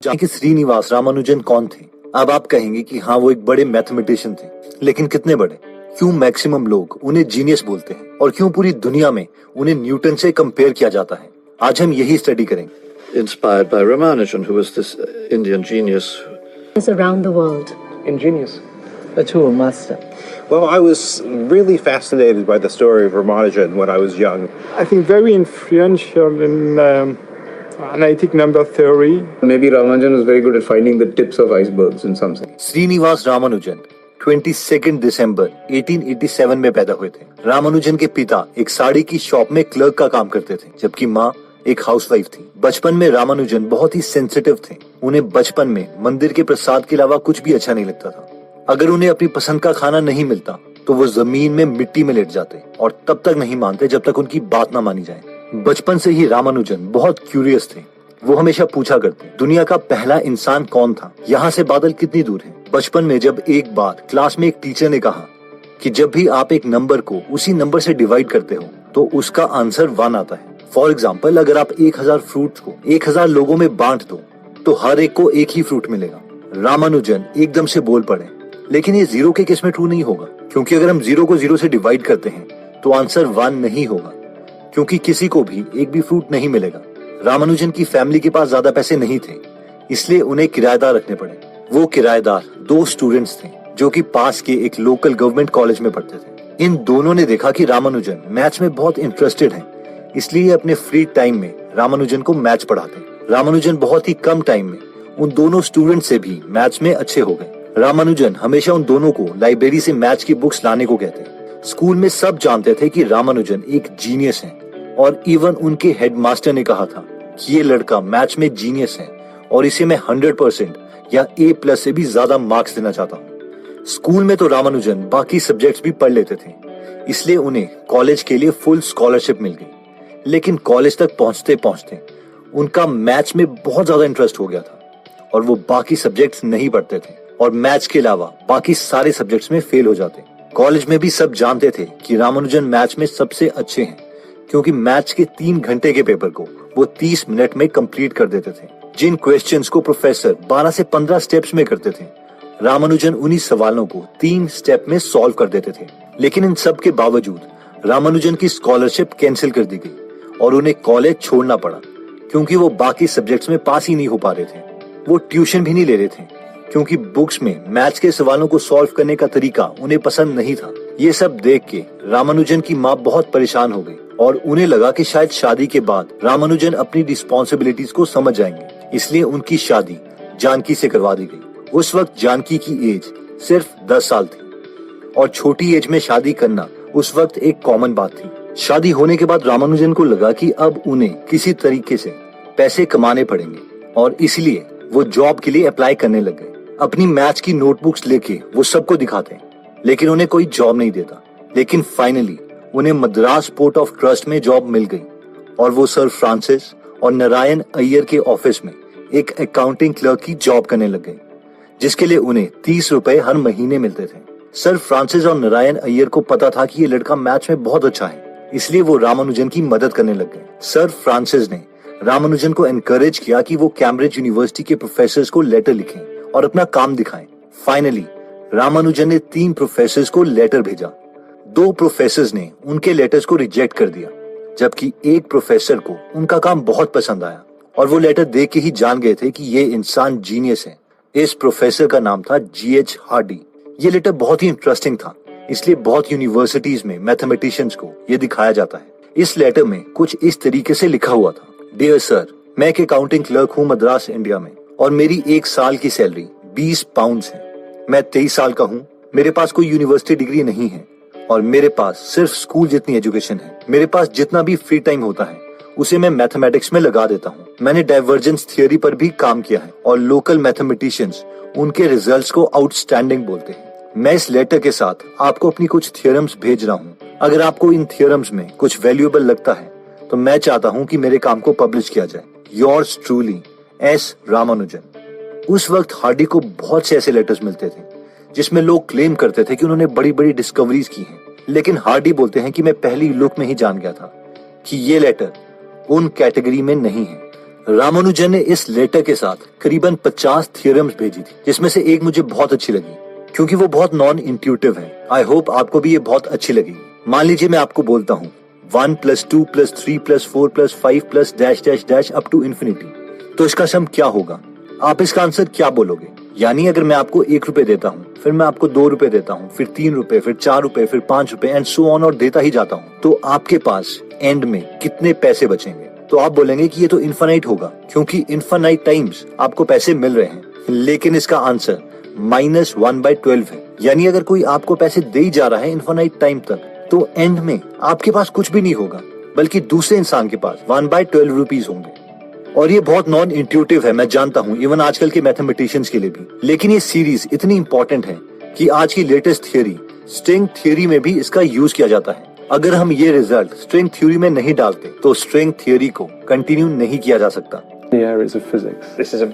जाने कि श्रीनिवास रामानुजन कौन थे। अब आप कहेंगे कि हाँ वो एक बड़े मैथमेटिशियन थे, लेकिन कितने बड़े? क्यों मैक्सिमम लोग उन्हें जीनियस बोलते हैं और क्यों पूरी दुनिया में उन्हें न्यूटन से कंपेयर किया जाता है? आज हम यही स्टडी करेंगे। Inspired by Ramanujan, who was this Indian genius. Is around the world. Ingenious. A tool master. Well, I was really fascinated by the story of Ramanujan when I was young. I think very influential in analytic number theory. Maybe Ramanujan was very good at finding the tips of icebergs in some sense. Srinivas Ramanujan 22 दिसंबर 1887 में पैदा हुए थे। रामानुजन के पिता एक साड़ी की shop में clerk का काम करते थे, जबकि माँ एक हाउसवाइफ थी। बचपन में रामानुजन बहुत ही सेंसिटिव थे। उन्हें बचपन में मंदिर के प्रसाद के अलावा कुछ भी अच्छा नहीं लगता था। अगर उन्हें अपनी पसंद का खाना नहीं मिलता तो वो जमीन में मिट्टी में लेट जाते और तब तक नहीं मानते जब तक उनकी बात ना मानी जाए। बचपन से ही रामानुजन बहुत क्यूरियस थे। वो हमेशा पूछा करते, दुनिया का पहला इंसान कौन था? यहाँ से बादल कितनी दूर है? बचपन में जब एक बार क्लास में एक टीचर ने कहा कि जब भी आप एक नंबर को उसी नंबर से डिवाइड करते हो तो उसका आंसर 1 आता है। फॉर एग्जाम्पल, अगर आप 1000 फ्रूट्स को 1000 लोगों में बांट दो तो हर एक को एक ही फ्रूट मिलेगा। रामानुजन एकदम से बोल पड़े, लेकिन ये 0 के केस में ट्रू नहीं होगा, क्योंकि अगर हम 0 को 0 से डिवाइड करते हैं तो आंसर 1 नहीं होगा, क्योंकि किसी को भी एक भी फ्रूट नहीं मिलेगा। रामानुजन की फैमिली के पास ज्यादा पैसे नहीं थे, इसलिए उन्हें किराएदार रखने पड़े। वो किराएदार 2 स्टूडेंट्स थे जो कि पास के एक लोकल गवर्नमेंट कॉलेज में पढ़ते थे। इन दोनों ने देखा कि रामानुजन मैथ्स में बहुत इंटरेस्टेड हैं, इसलिए अपने फ्री टाइम में रामानुजन को मैथ्स पढ़ाते। रामानुजन बहुत ही कम टाइम में उन दोनों स्टूडेंट से भी मैथ्स में अच्छे हो गए। रामानुजन हमेशा उन दोनों को लाइब्रेरी से मैथ्स की बुक्स लाने को कहते। स्कूल में सब जानते थे कि रामानुजन एक जीनियस है और इवन उनके हेडमास्टर ने कहा था कि ये लड़का मैथ्स में जीनियस है और इसे मैं 100% या A+ से भी ज्यादा मार्क्स देना चाहता हूँ। स्कूल में तो रामानुजन बाकी सब्जेक्ट्स भी पढ़ लेते थे, इसलिए उन्हें कॉलेज के लिए फुल स्कॉलरशिप मिल गई। लेकिन कॉलेज तक पहुंचते पहुंचते उनका मैथ्स में बहुत ज्यादा इंटरेस्ट हो गया था और वो बाकी सब्जेक्ट्स नहीं पढ़ते थे और मैथ्स के अलावा बाकी सारे सब्जेक्ट्स में फेल हो जाते। कॉलेज में भी सब जानते थे कि रामानुजन मैथ्स में सबसे अच्छे हैं, क्योंकि मैथ्स के 3 घंटे के पेपर को वो 30 मिनट में कंप्लीट कर देते थे। जिन क्वेश्चंस को प्रोफेसर 12 से 15 स्टेप्स में करते थे, रामानुजन उन्हीं सवालों को 3 स्टेप में सॉल्व कर देते थे। लेकिन इन सब के बावजूद रामानुजन की स्कॉलरशिप कैंसिल कर दी गई और उन्हें कॉलेज छोड़ना पड़ा, क्योंकि वो बाकी सब्जेक्ट्स में पास ही नहीं हो पा रहे थे। वो ट्यूशन भी नहीं ले रहे थे, क्योंकि बुक्स में मैथ्स के सवालों को सॉल्व करने का तरीका उन्हें पसंद नहीं था। ये सब देख के रामानुजन की माँ बहुत परेशान हो गई और उन्हें लगा कि शायद शादी के बाद रामानुजन अपनी रिस्पॉन्सिबिलिटीज को समझ जाएंगे, इसलिए उनकी शादी जानकी से करवा दी गई। उस वक्त जानकी की एज सिर्फ 10 साल थी और छोटी एज में शादी करना उस वक्त एक कॉमन बात थी। शादी होने के बाद रामानुजन को लगा कि अब उन्हें किसी तरीके से पैसे कमाने पड़ेंगे और इसलिए वो जॉब के लिए अप्लाई करने लग गए। अपनी मैथ्स की नोटबुक्स लेके वो सबको दिखाते, लेकिन उन्हें कोई जॉब नहीं देता। लेकिन फाइनली उन्हें मद्रास पोर्ट ऑफ ट्रस्ट में जॉब मिल गई और वो सर फ्रांसिस और नारायण अय्यर के ऑफिस में एक अकाउंटिंग क्लर्क की जॉब करने लग गए, जिसके लिए उन्हें 30 रुपए हर महीने मिलते थे। सर फ्रांसिस और नारायण अय्यर को पता था कि ये लड़का मैथ्स में बहुत अच्छा है, इसलिए वो रामानुजन की मदद करने लग गए। सर फ्रांसिस ने रामानुजन को एनकरेज किया कि वो कैम्ब्रिज यूनिवर्सिटी के प्रोफेसर्स को लेटर लिखें और अपना काम दिखाएं। फाइनली रामानुजन ने 3 प्रोफेसर्स को लेटर भेजा। 2 प्रोफेसर्स ने उनके लेटर्स को रिजेक्ट कर दिया, जबकि एक प्रोफेसर को उनका काम बहुत पसंद आया और वो लेटर देख के ही जान गए थे कि ये इंसान जीनियस है। इस प्रोफेसर का नाम था G.H. हार्डी। ये लेटर बहुत ही इंटरेस्टिंग था, इसलिए बहुत यूनिवर्सिटीज में मैथमेटिशियंस को ये दिखाया जाता है। इस लेटर में कुछ इस तरीके से लिखा हुआ था, डियर सर, मैं एक अकाउंटिंग क्लर्क हूँ मद्रास इंडिया में और मेरी 1 साल की सैलरी 20 पाउंड है। मैं 23 साल का हूँ, मेरे पास कोई यूनिवर्सिटी डिग्री नहीं है और मेरे पास सिर्फ स्कूल जितनी एजुकेशन है। मेरे पास जितना भी फ्री टाइम होता है उसे मैं मैथमेटिक्स में लगा देता हूँ। मैंने डाइवर्जेंस थियोरी पर भी काम किया है और लोकल मैथमेटिशियंस उनके रिजल्ट्स को आउटस्टैंडिंग बोलते हैं। मैं इस लेटर के साथ आपको अपनी कुछ थियोरम्स भेज रहा हूँ। अगर आपको इन थियोरम्स में कुछ वैल्यूएबल लगता है तो मैं चाहता हूँ कि मेरे काम को पब्लिश किया जाए। Yours truly, S. रामानुजन। उस वक्त हार्डी को बहुत से ऐसे लेटर्स मिलते थे जिसमें लोग क्लेम करते थे कि उन्होंने बड़ी बड़ी डिस्कवरीज की हैं, लेकिन हार्डी बोलते हैं कि मैं पहली लुक में ही जान गया था कि ये लेटर उन कैटेगरी में नहीं है। रामानुजन ने इस लेटर के साथ करीबन 50 थियरम्स भेजी थी, जिसमें से एक मुझे बहुत अच्छी लगी क्योंकि वो बहुत नॉन इंट्यूटिव है। आई होप आपको भी ये बहुत अच्छी लगेगी। मान लीजिए मैं आपको बोलता हूँ 1 + 2 + 3 + 4 + 5 + dash dash dash up to infinity, तो इसका सम क्या होगा? आप इसका आंसर क्या बोलोगे? यानी अगर मैं आपको 1 रुपए देता हूँ, फिर मैं आपको 2 रुपए देता हूँ, फिर 3 रुपए, फिर 4 रुपए, फिर 5 रुपए एंड सो ऑन और देता ही जाता हूँ, तो आपके पास एंड में कितने पैसे बचेंगे? तो आप बोलेंगे कि ये तो इन्फिनाइट होगा क्योंकि इन्फिनाइट टाइम्स आपको पैसे मिल रहे हैं। लेकिन इसका आंसर -1/12 है। यानी अगर कोई आपको पैसे दे ही जा रहा है इन्फिनाइट टाइम तक, तो एंड में आपके पास कुछ भी नहीं होगा, बल्कि दूसरे इंसान के पास 1/12 रुपीज होंगे। और ये बहुत नॉन इंट्यूटिव है, मैं जानता हूँ, इवन आजकल के मैथमेटिशियंस के लिए भी। लेकिन ये सीरीज इतनी इंपॉर्टेंट है कि आज की लेटेस्ट थियोरी स्ट्रिंग थ्योरी में भी इसका यूज किया जाता है। अगर हम ये रिजल्ट स्ट्रिंग थ्योरी में नहीं डालते तो स्ट्रिंग थ्योरी को कंटिन्यू नहीं किया जा सकता। The areas of physics. This is a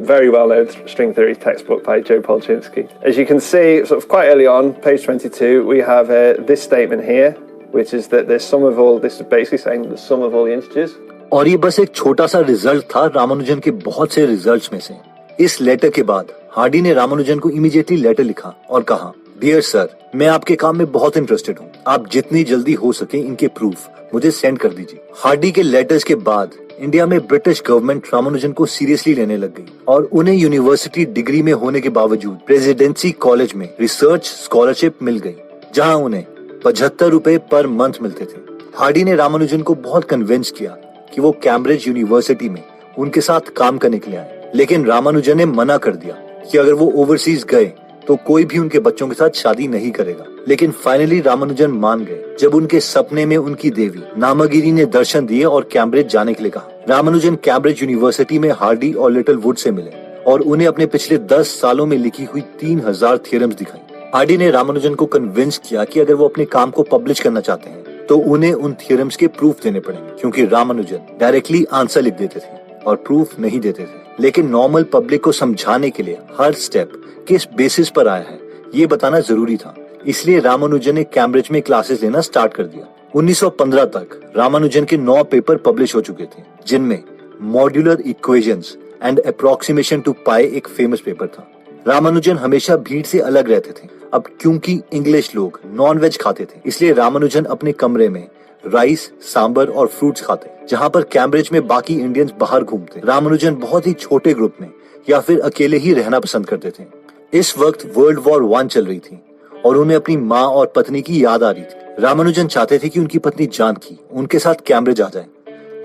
very well-known string theory textbook by Joe Polchinski. As you can see, sort of quite early on, page 22, we have this statement here, which is that the sum of all, this is basically saying the sum of all the integers. और ये बस एक छोटा सा result था रामानुजन के बहुत से रिजल्ट्स में से। इस लेटर के बाद हार्डी ने रामानुजन को इमीडिएटली लेटर लिखा और कहा, डियर सर, मैं आपके काम में बहुत इंटरेस्टेड हूँ। आप जितनी जल्दी हो सके इनके प्रूफ मुझे सेंड कर दीजिए। हार्डी के लेटर्स के बाद इंडिया में ब्रिटिश गवर्नमेंट रामानुजन को सीरियसली लेने लग गई और उन्हें यूनिवर्सिटी डिग्री में होने के बावजूद प्रेसिडेंसी कॉलेज में रिसर्च स्कॉलरशिप मिल गई, जहां उन्हें 75 रुपए पर मंथ मिलते थे। हार्डी ने रामानुजन को बहुत कन्विंस किया कि वो कैम्ब्रिज यूनिवर्सिटी में उनके साथ काम करने के लिए आए, लेकिन रामानुजन ने मना कर दिया कि अगर वो ओवरसीज गए तो कोई भी उनके बच्चों के साथ शादी नहीं करेगा। लेकिन फाइनली रामानुजन मान गए जब उनके सपने में उनकी देवी नामागिरी ने दर्शन दिए और कैम्ब्रिज जाने के लिए कहा। रामानुजन कैम्ब्रिज यूनिवर्सिटी में हार्डी और लिटिल वुड से मिले और उन्हें अपने पिछले 10 सालों में लिखी हुई 3000 थियरम्स दिखाई। हार्डी ने रामानुजन को कन्विंस किया कि अगर वो अपने काम को पब्लिश करना चाहते हैं तो उन्हें उन थियरम्स के प्रूफ देने पड़ेंगे, क्योंकि रामानुजन डायरेक्टली आंसर लिख देते थे और प्रूफ नहीं देते थे। लेकिन नॉर्मल पब्लिक को समझाने के लिए हर स्टेप किस बेसिस पर आया है ये बताना जरूरी था। इसलिए रामानुजन ने कैम्ब्रिज में क्लासेस लेना स्टार्ट कर दिया। 1915 तक रामानुजन के 9 पेपर पब्लिश हो चुके थे, जिनमें modular equations and approximation to pi एक फेमस पेपर था। रामानुजन हमेशा भीड़ से अलग रहते थे। अब क्योंकि इंग्लिश लोग नॉन वेज खाते थे, इसलिए रामानुजन अपने कमरे में राइस, सांबर और फ्रूट्स खाते, जहाँ पर कैम्ब्रिज में बाकी इंडियंस बाहर घूमते। रामानुजन बहुत ही छोटे ग्रुप में या फिर अकेले ही रहना पसंद करते थे। इस वक्त वर्ल्ड वॉर 1 चल रही थी और उन्हें अपनी माँ और पत्नी की याद आ रही थी। रामानुजन चाहते थे कि उनकी पत्नी जानकी उनके साथ कैम्ब्रिज आ जाए,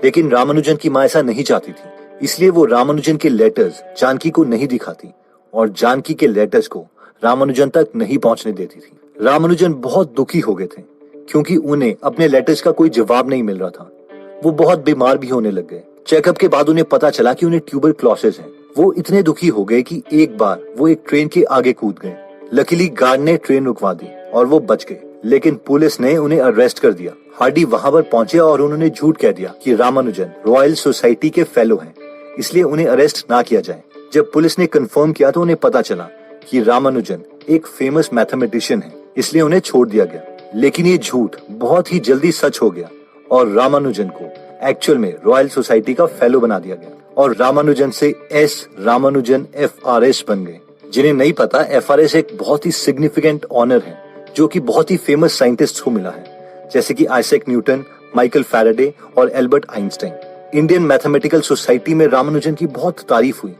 लेकिन रामानुजन की माँ ऐसा नहीं चाहती थी। इसलिए वो रामानुजन के लेटर्स जानकी को नहीं दिखाती और जानकी के लेटर्स को रामानुजन तक नहीं पहुंचने देती थी। रामानुजन बहुत दुखी हो गए थे क्योंकि उन्हें अपने लेटर्स का कोई जवाब नहीं मिल रहा था। वो बहुत बीमार भी होने लग गए। चेकअप के बाद उन्हें पता चला कि उन्हें ट्यूबरक्लोसिस है। वो इतने दुखी हो गए कि एक बार वो एक ट्रेन के आगे कूद गए। लकीली गार्ड ने ट्रेन रुकवा दी और वो बच गए, लेकिन पुलिस ने उन्हें अरेस्ट कर दिया। हार्डी वहां पर पहुंचे और उन्होंने झूठ कह दिया कि रामानुजन रॉयल सोसाइटी के फेलो हैं, इसलिए उन्हें अरेस्ट ना किया जाए। जब पुलिस ने कंफर्म किया तो उन्हें पता चला कि रामानुजन एक फेमस मैथमेटिशियन है, इसलिए उन्हें छोड़ दिया गया। लेकिन ये झूठ बहुत ही जल्दी सच हो गया और रामानुजन को एक्चुअल में रॉयल सोसाइटी का फेलो बना दिया गया और रामानुजन से एस रामानुजन FRS बन गए। जिन्हें नहीं पता, FRS एक बहुत ही सिग्निफिकेंट ऑनर है जो कि बहुत ही फेमस साइंटिस्ट को मिला है, जैसे कि आइजैक न्यूटन, माइकल फैराडे और Albert Einstein. Indian mathematical society में रामानुजन की बहुत तारीफ हुई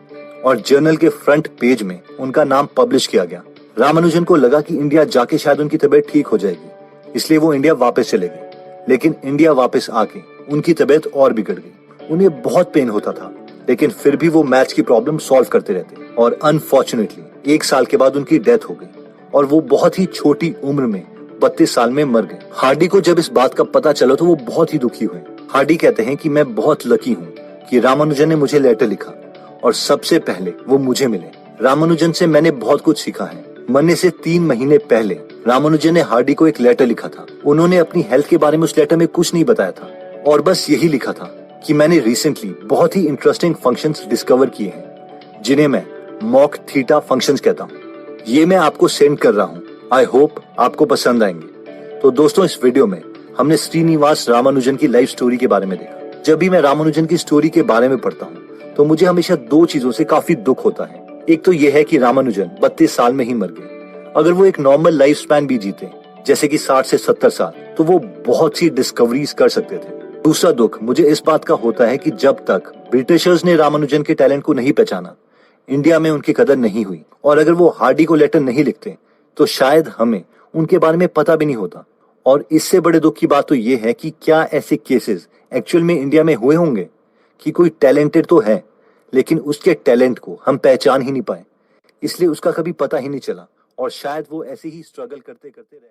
और जर्नल के फ्रंट पेज में उनका नाम पब्लिश किया गया। रामानुजन को लगा कि इंडिया जाके शायद उनकी तबीयत ठीक हो जाएगी, इसलिए वो इंडिया वापस चले गए। लेकिन इंडिया वापस आके उनकी तबीयत और बिगड़ गई। उन्हें बहुत पेन होता था, लेकिन फिर भी वो मैथ्स की प्रॉब्लम सॉल्व करते रहते और अनफॉर्चुनेटली 1 साल के बाद उनकी डेथ हो गई और वो बहुत ही छोटी उम्र में 32 साल में मर गए। हार्डी को जब इस बात का पता चला तो वो बहुत ही दुखी हुए। हार्डी कहते हैं कि मैं बहुत लकी हूँ कि रामानुजन ने मुझे लेटर लिखा और सबसे पहले वो मुझे मिले। रामानुजन से मैंने बहुत कुछ सीखा है। मरने से 3 महीने पहले रामानुजन ने हार्डी को एक लेटर लिखा था। उन्होंने अपनी हेल्थ के बारे में उस लेटर में कुछ नहीं बताया था और बस यही लिखा था कि मैंने रिसेंटली बहुत ही इंटरेस्टिंग फंक्शंस डिस्कवर किए हैं, जिन्हें मैं मॉक थीटा फंक्शंस कहता हूँ। ये मैं आपको सेंड कर रहा हूँ। आई होप आपको पसंद आएंगे। तो दोस्तों, इस वीडियो में हमने श्रीनिवास रामानुजन की लाइफ स्टोरी के बारे में देखा। जब भी मैं रामानुजन की स्टोरी के बारे में पढ़ता हूँ तो मुझे हमेशा दो चीजों से काफी दुख होता है। एक तो यह है कि रामानुजन 32 साल में ही मर गए। अगर वो एक नॉर्मल लाइफ स्पैन भी जीते, जैसे कि 60 से 70 साल, तो वो बहुत सी डिस्कवरीज कर सकते थे। दूसरा दुख मुझे इस बात का होता है कि जब तक ब्रिटिशर्स ने रामानुजन के टैलेंट को नहीं पहचाना, इंडिया में उनकी कदर नहीं हुई। और अगर वो हार्डी को लेटर नहीं लिखते तो शायद हमें उनके बारे में पता भी नहीं होता। और इससे बड़े दुख की बात तो ये है कि क्या ऐसे केसेस एक्चुअल में इंडिया में हुए होंगे कि कोई टैलेंटेड तो है लेकिन उसके टैलेंट को हम पहचान ही नहीं पाए, इसलिए उसका कभी पता ही नहीं चला और शायद वो ऐसे ही स्ट्रगल करते करते रह